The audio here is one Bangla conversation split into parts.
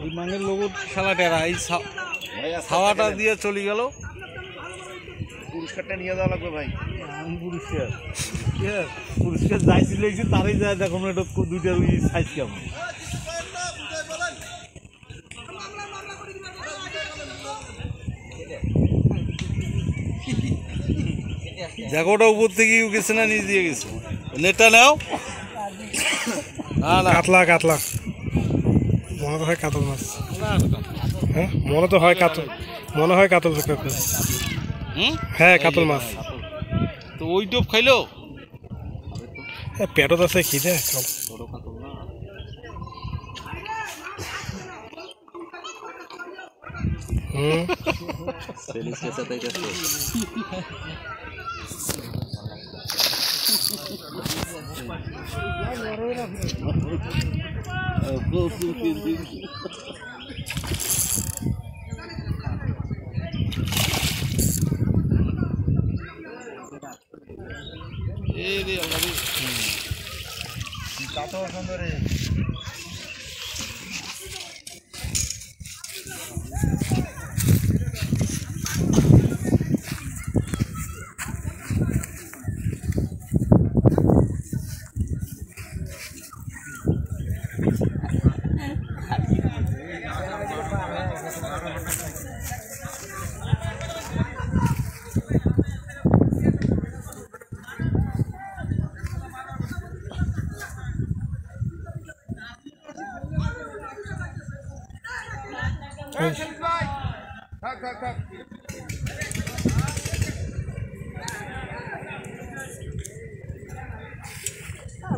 ওই মানের লোক খেলাটেরা এই ছাওয়াটা দিয়ে চলে গেল। পুরস্কারটা নিয়ে যাওয়া লাগবে ভাই। পুরস্কার যাইছি লেগেছি তারই যায় দেখো এটা দুইটার ওই সাইজ কেমন। দেখো ওটা উপর থেকে গেছে না নিচ দিয়ে গেছে। নেটটা নাও। না কাতলা কাতলা মনে তো হয় কাতল মাছ। হ্যাঁ মনে তো হয় কাতল, মনে হয় কাতল। হ্যাঁ কাতল মাছ। তো ওই টোপ খাইলো পেটত আছে খিদে।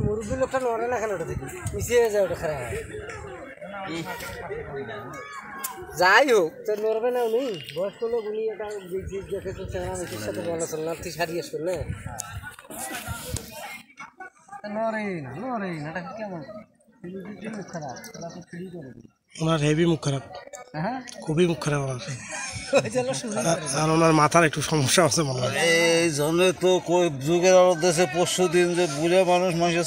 মুরগি লোকটা নড়ে না, খেলে ওটা দেখি মিশিয়ে যায়, ওটা খারাপ হয়। যাই হোক তো নড়বে না উনি, বয়স্ক লোক উনি। এটা দেখে তো চেহারা মিশির সাথে বলা চল না, তুই সারিয়ে আসবেন না। নড়েই না, নড়েই না, এটা কেমন মুখ খারাপ, ওনার হেভি মুখ খারাপ, খুবই মুখ খারাপ ওনার। আর ওনার মাথার একটু সমস্যা আছে মনে হয়। এই জন্য তো যুগের আলো দেশে পরশু দিন যে বুড়ে মানুষ মানুষের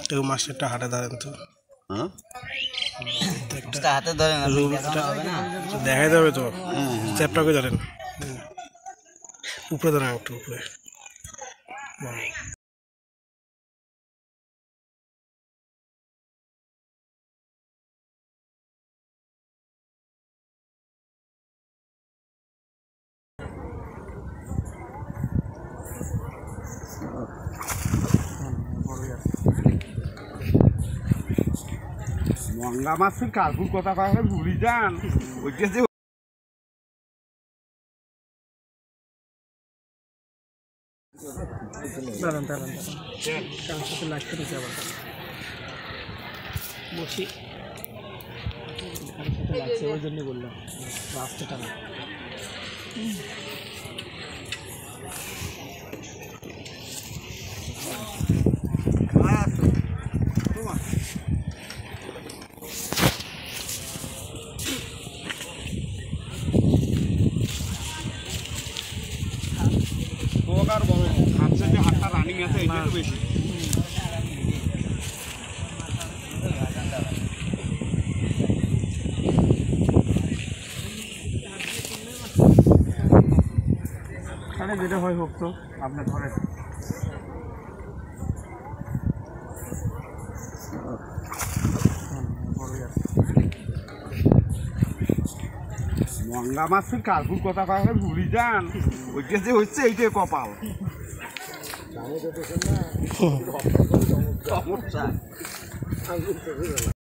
একটু মাস্টারটা হাতে ধরেন তো, হাতে ধরেন দেখাই যাবে তো। চ্যাপটা করে ধরেন, উপরে ধরেন একটু উপরে। মঙ্গা মাছের কাকুর কথা পাবে ভুলি যান, ওইটা যে বসি ওই জন্য বললাম রাস্তাটা না। হাতটা যে হাতটা রানিং আছে এটা তো বেশি। যেটা হয় হোক তো আপনার ধরে মঙ্গা মাছের কাকুর কথা পাবে ভুলি যান, ওইটা যে হচ্ছে এইটাই কপাল। সমস্যা